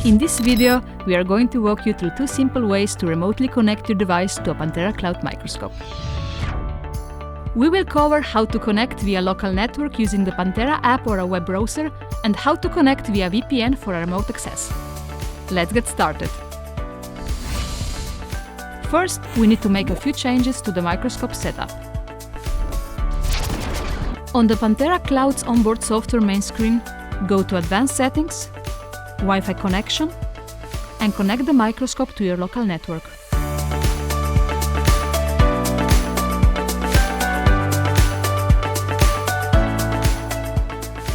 In this video, we are going to walk you through two simple ways to remotely connect your device to a Panthera Cloud microscope. We will cover how to connect via local network using the Panthera app or a web browser, and how to connect via VPN for a remote access. Let's get started. First, we need to make a few changes to the microscope setup. On the Panthera Cloud's onboard software main screen, go to Advanced Settings, Wi-Fi Connection, and connect the microscope to your local network.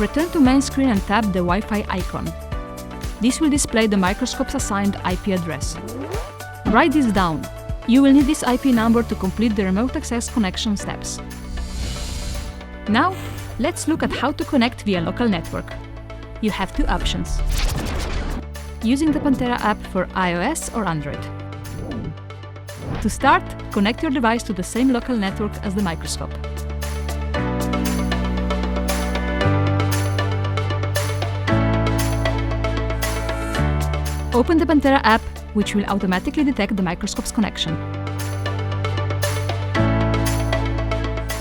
Return to main screen and tap the Wi-Fi icon. This will display the microscope's assigned IP address. Write this down. You will need this IP number to complete the remote access connection steps. Now, let's look at how to connect via local network. You have two options: using the Panthera app for iOS or Android. To start, connect your device to the same local network as the microscope. Open the Panthera app, which will automatically detect the microscope's connection.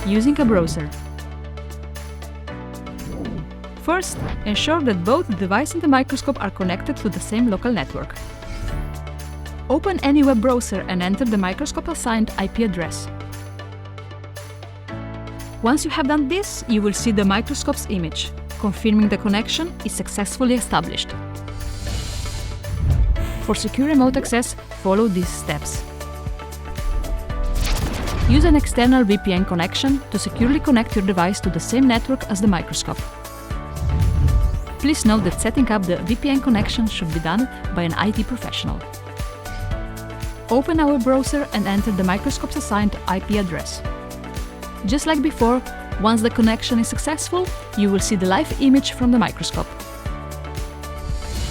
Using a browser. First, ensure that both the device and the microscope are connected to the same local network. Open any web browser and enter the microscope-assigned IP address. Once you have done this, you will see the microscope's image, confirming the connection is successfully established. For secure remote access, follow these steps. Use an external VPN connection to securely connect your device to the same network as the microscope. Please note that setting up the VPN connection should be done by an IT professional. Open our browser and enter the microscope's assigned IP address. Just like before, once the connection is successful, you will see the live image from the microscope.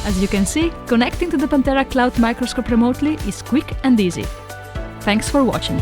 As you can see, connecting to the Panthera Cloud microscope remotely is quick and easy. Thanks for watching.